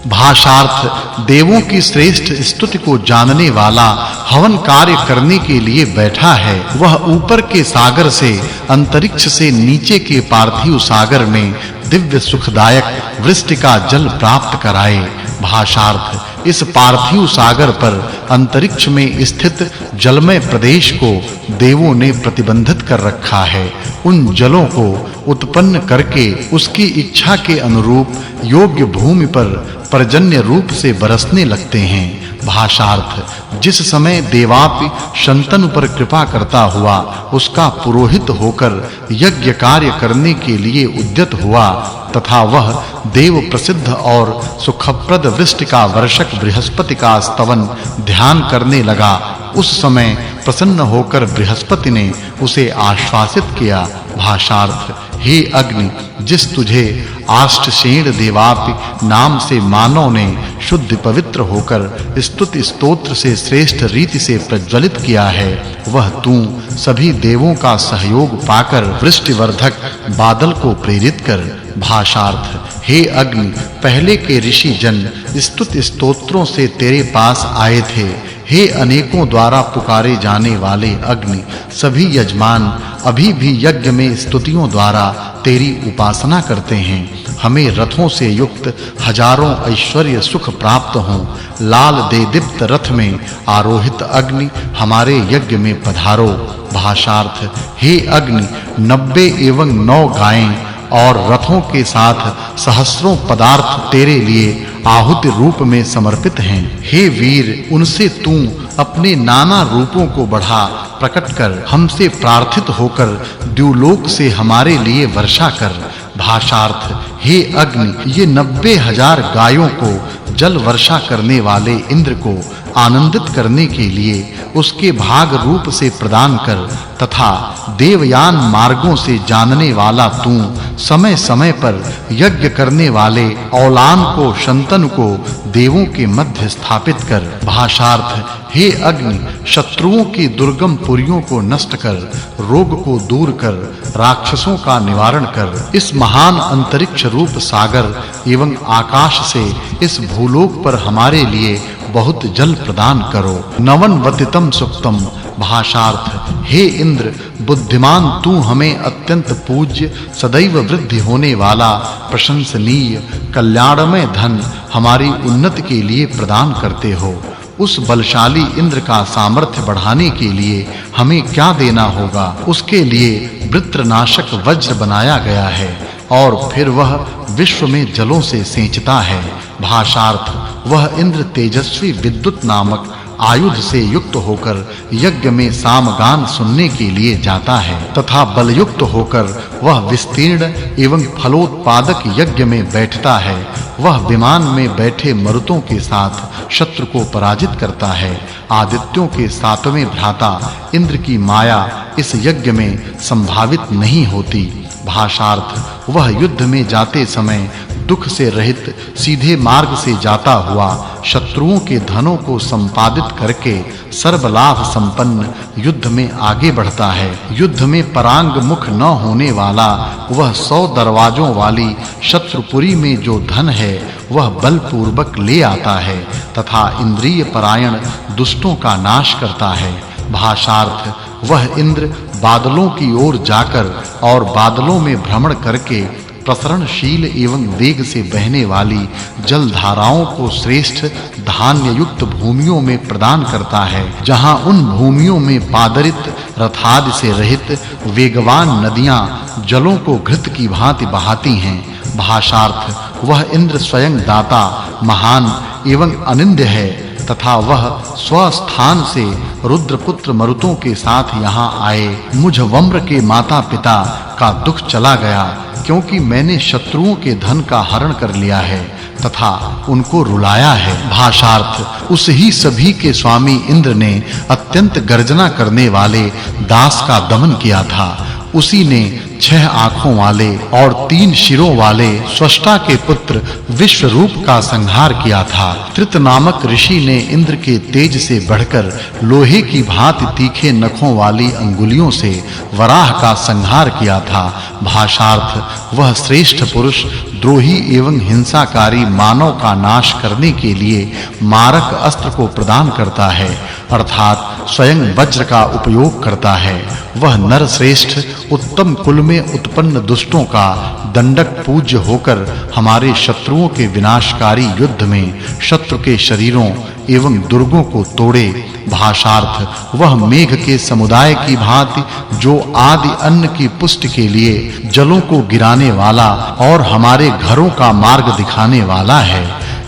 भाषार्थ देवों की श्रेष्ठ स्तुति को जानने वाला हवन कार्य करने के लिए बैठा है। वह ऊपर के सागर से अंतरिक्ष से नीचे के पार्थिव सागर में दिव्य सुखदायक वृष्टि का जल प्राप्त कराए। भाषार्थ इस पार्थिव सागर पर अंतरिक्ष में स्थित जलमय प्रदेश को देवों ने प्रतिबंधित कर रखा है। उन जलों को उत्पन्न करके उसकी इच्छा के अनुरूप योग्य भूमि पर पर्जन्य रूप से बरसने लगते हैं। भाषार्थ जिस समय देवापि शंतनु पर कृपा करता हुआ उसका पुरोहित होकर यज्ञ कार्य करने के लिए उद्यत हुआ तथा वह देव प्रसिद्ध और सुखप्रद वृष्टि का वर्षक बृहस्पति का स्तवन ध्यान करने लगा, उस समय प्रसन्न होकर बृहस्पति ने उसे आश्वासित किया। भाषार्थ हे अग्नि, जिस तुझे आष्टसेन देवापि नाम से मानव ने शुद्ध पवित्र होकर स्तुति स्तोत्र से श्रेष्ठ रीति से प्रज्वलित किया है, वह तू सभी देवों का सहयोग पाकर वृष्टिवर्धक बादल को प्रेरित कर। भाषार्थ हे अग्नि, पहले के ऋषि जन स्तुति स्तोत्रों से तेरे पास आए थे। हे अनेकों द्वारा पुकारे जाने वाले अग्नि, सभी यजमान अभी भी यज्ञ में स्तुतियों द्वारा तेरी उपासना करते हैं। हमें रथों से युक्त हजारों ऐश्वर्य सुख प्राप्त हों। लाल देदीप्त रथ में आरोहित अग्नि, हमारे यज्ञ में पधारो। भाषार्थ हे अग्नि, 90 एवं 9 गायें और रथों के साथ सहस्रों पदार्थ तेरे लिए आहुति रूप में समर्पित हैं। हे वीर, उनसे तू अपने नाना रूपों को बढ़ा प्रकट कर हमसे प्रार्थित होकर द्युलोक से हमारे लिए वर्षा कर। भाषार्थ हे अग्नि, ये 90,000 गायों को जल वर्षा करने वाले इंद्र को आनंदित करने के लिए उसके भाग रूप से प्रदान कर तथा देवयान मार्गों से जानने वाला तू समय-समय पर यज्ञ करने वाले औलान को शंतनु को देवों के मध्य स्थापित कर। भाषार्थ हे अग्नि, शत्रुओं की दुर्गम पुरियों को नष्ट कर, रोग को दूर कर, राक्षसों का निवारण कर। इस महान अंतरिक्ष रूप सागर एवं आकाश से इस भूलोक पर हमारे लिए बहुत जल प्रदान करो। नवनवतितम सुक्तम। भाषार्थ हे इंद्र, बुद्धिमान तू हमें अत्यंत पूज्य सदैव वृद्धि होने वाला प्रशंसनीय कल्याणमय धन हमारी उन्नति के लिए प्रदान करते हो। उस बलशाली इंद्र का सामर्थ्य बढ़ाने के लिए हमें क्या देना होगा? उसके लिए वृत्रनाशक वज्र बनाया गया है और फिर वह विश्व में जलों से सींचता है। भाषार्थ वह इंद्र तेजस्वी विद्युत नामक आयुध से युक्त होकर यज्ञ में सामगान सुनने के लिए जाता है तथा बलयुक्त होकर वह विस्तीर्ण एवं फलोत्पादक यज्ञ में बैठता है। वह विमान में बैठे मरुतों के साथ शत्रु को पराजित करता है। आदित्यों के सातवें भ्राता इंद्र की माया इस यज्ञ में संभावित नहीं होती। भाषार्थ वह युद्ध में जाते समय दुख से रहित सीधे मार्ग से जाता हुआ शत्रुओं के धनों को संपादित करके सर्वलाभ संपन्न युद्ध में आगे बढ़ता है। युद्ध में परांग मुख न होने वाला वह 100 दरवाजों वाली शत्रुपुरी में जो धन है वह बलपूर्वक ले आता है तथा इंद्रिय परायण दुष्टों का नाश करता है। भाषार्थ वह इंद्र बादलों की ओर जाकर और बादलों में भ्रमण करके प्रसरणशील एवं वेग से बहने वाली जल धाराओं को श्रेष्ठ धान्य युक्त भूमियों में प्रदान करता है, जहां उन भूमियों में पादरित रथादि से रहित वेगवान नदियां जलों को घृत की भांति बहाती हैं। भाषार्थ वह इंद्र स्वयं दाता महान एवं अनिंद्य है तथा वह स्वस्थान से रुद्रपुत्र मरुतों के साथ यहाँ आए। मुझ वम्र के माता-पिता का दुख चला गया, क्योंकि मैंने शत्रुओं के धन का हरण कर लिया है तथा उनको रुलाया है। भाषार्थ उस ही सभी के स्वामी इंद्र ने अत्यंत गर्जना करने वाले दास का दमन किया था। उसी ने 6 आंखों वाले और 3 शिरों वाले स्रष्टा के पुत्र विश्वरूप का संहार किया था। त्रित नामक ऋषि ने इंद्र के तेज से बढ़कर लोहे की भांति तीखे नखों वाली अंगुलियों से वराह का संहार किया था। भाषार्थ वह श्रेष्ठ पुरुष द्रोही एवं हिंसाकारी मानव का नाश करने के लिए मारक अस्त्र को प्रदान करता है, अर्थात स्वयं वज्र का उपयोग करता है। वह नर श्रेष्ठ उत्तम कुल में उत्पन्न दुष्टों का दंडक पूज्य होकर हमारे शत्रुओं के विनाशकारी युद्ध में शत्रु के शरीरों एवं दुर्गों को तोड़े। भाषार्थ वह मेघ के समुदाय की भांति जो आदि अन्न की पुष्टि के लिए जलों को गिराने वाला और हमारे घरों का मार्ग दिखाने वाला है।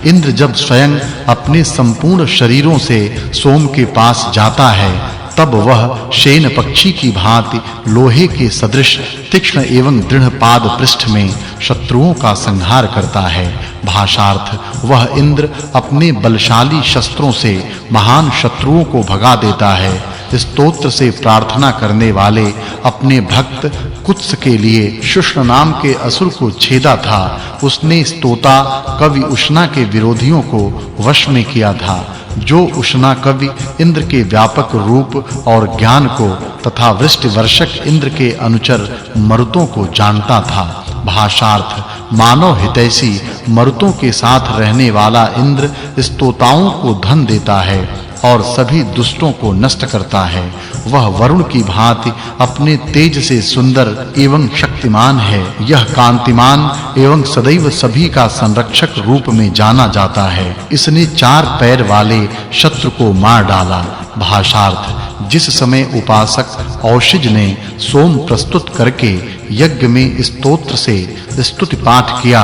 इंद्र जब स्वयं अपने संपूर्ण शरीरों से सोम के पास जाता है, तब वह शेन पक्षी की भांति लोहे के सदृश तीक्ष्ण एवं दृढ़ पाद पृष्ठ में शत्रुओं का संहार करता है। भाषार्थ वह इंद्र अपने बलशाली शस्त्रों से महान शत्रुओं को भगा देता है। स्तोत्र से प्रार्थना करने वाले अपने भक्त कुत्स के लिए शुष्ण नाम के असुर को छेदा था। उसने स्तोता कवि उष्णा के विरोधियों को वश में किया था। जो उष्णा कवि इंद्र के व्यापक रूप और ज्ञान को तथा वृष्टि वर्षक इंद्र के अनुचर मरुतों को जानता था। भाषार्थ मानव हितैषी मरुतों के साथ रहने वाला इंद्र स्तोताओं को धन देता है और सभी दुष्टों को नष्ट करता है। वह वरुण की भांति अपने तेज से सुंदर एवं शक्तिमान है। यह कांतिमान एवं सदैव सभी का संरक्षक रूप में जाना जाता है। इसने 4 पैर वाले शत्रु को मार डाला। भाषार्थ जिस समय उपासक औषिज ने सोम प्रस्तुत करके यज्ञ में स्तोत्र से स्तुति पाठ किया,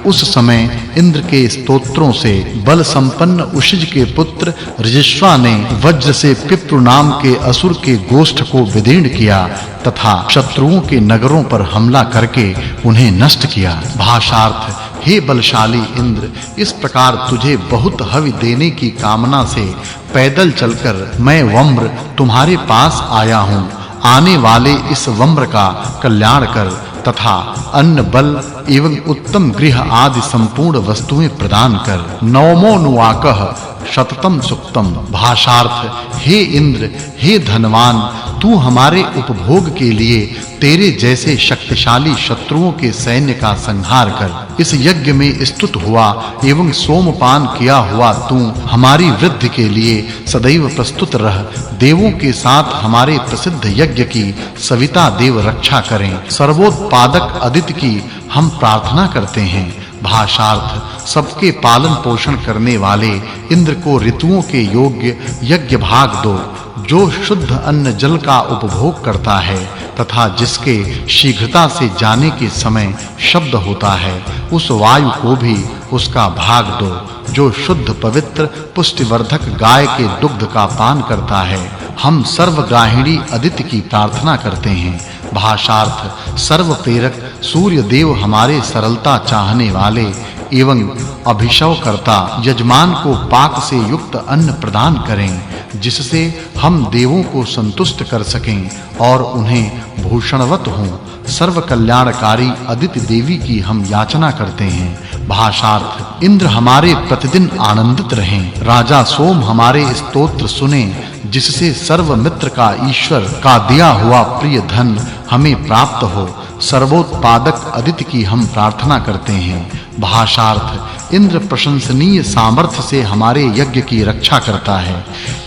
उस समय इंद्र के स्तोत्रों से बल संपन्न उशिज के पुत्र ऋजिश्वा ने वज्र से पिप्रु नाम के असुर के गोष्ठ को विदीर्ण किया तथा शत्रुओं के नगरों पर हमला करके उन्हें नष्ट किया। भाषार्थ हे बलशाली इंद्र, इस प्रकार तुझे बहुत हवि देने की कामना से पैदल चलकर मैं वम्र तुम्हारे पास आया हूँ। आने वाले इस वम्र का कल्याण कर तथा अन्न बल एवं उत्तम गृह आदि संपूर्ण वस्तुएं प्रदान कर। नवमो नुवाकः शततम सुक्तम। भाषार्थ हे इंद्र, हे धनवान, तू हमारे उपभोग के लिए तेरे जैसे शक्तिशाली शत्रुओं के सैन्य का संहार कर। इस यज्ञ में स्तुत हुआ एवं सोमपान किया हुआ तू हमारी वृद्धि के लिए सदैव प्रस्तुत रह। देवों के साथ हमारे प्रसिद्ध यज्ञ की सविता देव रक्षा करें। सर्वोत्पादक अदिति की हम प्रार्थना करते हैं। भाषार्थ सबके पालन पोषण करने वाले इंद्र को ऋतुओं के योग्य यज्ञ भाग दो। जो शुद्ध अन्न जल का उपभोग करता है तथा जिसके शीघ्रता से जाने के समय शब्द होता है, उस वायु को भी उसका भाग दो। जो शुद्ध पवित्र पुष्टिवर्धक गाय के दुग्ध का पान करता है, हम सर्वग्राहिणी अदिति की प्रार्थना करते हैं। भाषार्थ सर्व प्रेरक सूर्य देव हमारे सरलता चाहने वाले एवं अभिषव करता यजमान को पाक से युक्त अन्न प्रदान करें, जिससे हम देवों को संतुष्ट कर सकें और उन्हें भूषणवत हों। सर्व कल्याणकारी अदिति देवी की हम याचना करते हैं। भाषार्थ इंद्र हमारे प्रतिदिन आनंदित रहें। राजा सोम हमारे स्तोत्र सुने, जिससे सर्व मित्र का ईश्वर का दिया हुआ प्रिय धन हमें प्राप्त हो। सर्वोत्पादक अदिति की हम प्रार्थना करते हैं। भाषार्थ इंद्र प्रशंसनीय सामर्थ्य से हमारे यज्ञ की रक्षा करता है।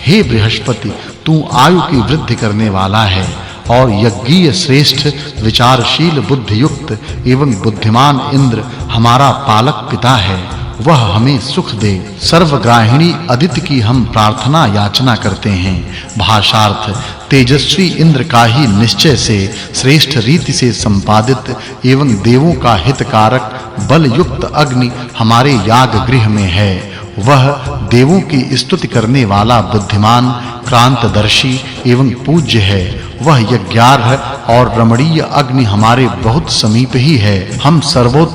हे बृहस्पति, तू आयु की वृद्धि करने वाला है और यज्ञीय श्रेष्ठ विचारशील बुद्धियुक्त एवं बुद्धिमान इंद्र हमारा पालक पिता है। वह हमें सुख दे। सर्वग्राहिणी अदिति की हम प्रार्थना याचना करते हैं। भाषार्थ तेजस्वी इंद्र का ही निश्चय से श्रेष्ठ रीति से संपादित एवं देवों का हितकारक बल युक्त अग्नि हमारे याग गृह में है। वह देवों की स्तुति करने वाला बुद्धिमान क्रांतदर्शी एवं पूज्य है। वह यज्ञार्ह और रमणीय अग्नि हमारे बहुत समीप ही है। हम सर्वोत्तम